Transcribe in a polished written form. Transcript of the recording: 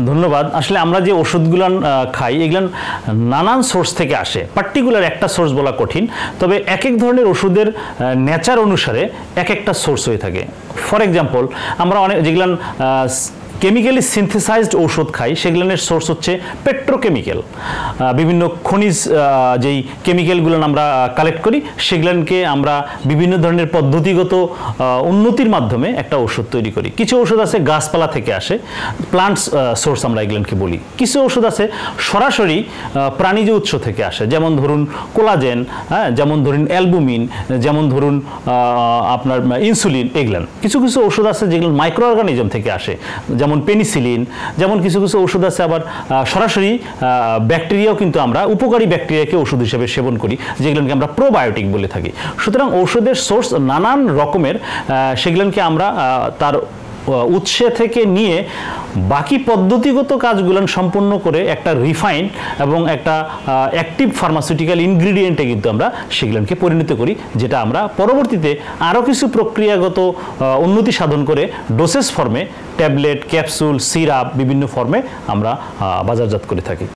ধন্যবাদ। আসলে আমরা যে ওষুধগুলো খাই এগুলো নানান সোর্স থেকে আসে, পার্টিকুলার একটা সোর্স বলা কঠিন, তবে এক এক ধরনের ওষুধের নেচার অনুসারে এক একটা সোর্স হয়ে থাকে। ফর এক্সাম্পল, আমরা অনেক যেগুলো কেমিক্যালি সিনথেসাইজড ঔষধ খাই সেগুলোর সোর্স হচ্ছে পেট্রোকেমিক্যাল, বিভিন্ন খনিজ যেই কেমিক্যালগুলো আমরা কালেক্ট করি সেগুলোকে আমরা বিভিন্ন ধরনের পদ্ধতিগত উন্নতির মাধ্যমে একটা ওষুধ তৈরি করি। কিছু ওষুধ আছে গাছপালা থেকে আসে, প্লান্টস সোর্স আমরা এগুলোকে বলি। কিছু ওষুধ আছে সরাসরি প্রাণীজ উৎস থেকে আসে, যেমন ধরুন কোলাজেন, হ্যাঁ, যেমন ধরুন অ্যালবুমিন, যেমন ধরুন আপনার ইনসুলিন। এগুলো কিছু কিছু ওষুধ আছে যেগুলো মাইক্রো অর্গানিজম থেকে আসে, যেমন পেনিসিলিন। যেমন কিছু কিছু ওষুধ আছে আবার সরাসরি ব্যাকটেরিয়াও কিন্তু আমরা উপকারী ব্যাকটেরিয়াকে ওষুধ হিসেবে সেবন করি, যেগুলোকে আমরা প্রোবায়োটিক বলে থাকি। সুতরাং ঔষধের সোর্স নানান রকমের, সেগুলোকে আমরা তার উৎস থেকে নিয়ে বাকি পদ্ধতিগত কাজগুলো সম্পন্ন করে একটা রিফাইন এবং একটা অ্যাক্টিভ ফার্মাসিউটিক্যাল ইনগ্রিডিয়েন্টে কিন্তু আমরা সেগুলোকে পরিণত করি, যেটা আমরা পরবর্তীতে আরও কিছু প্রক্রিয়াগত উন্নতি সাধন করে ডোসেস ফর্মে, ট্যাবলেট, ক্যাপসুল, সিরাপ বিভিন্ন ফর্মে আমরা বাজারজাত করে থাকি।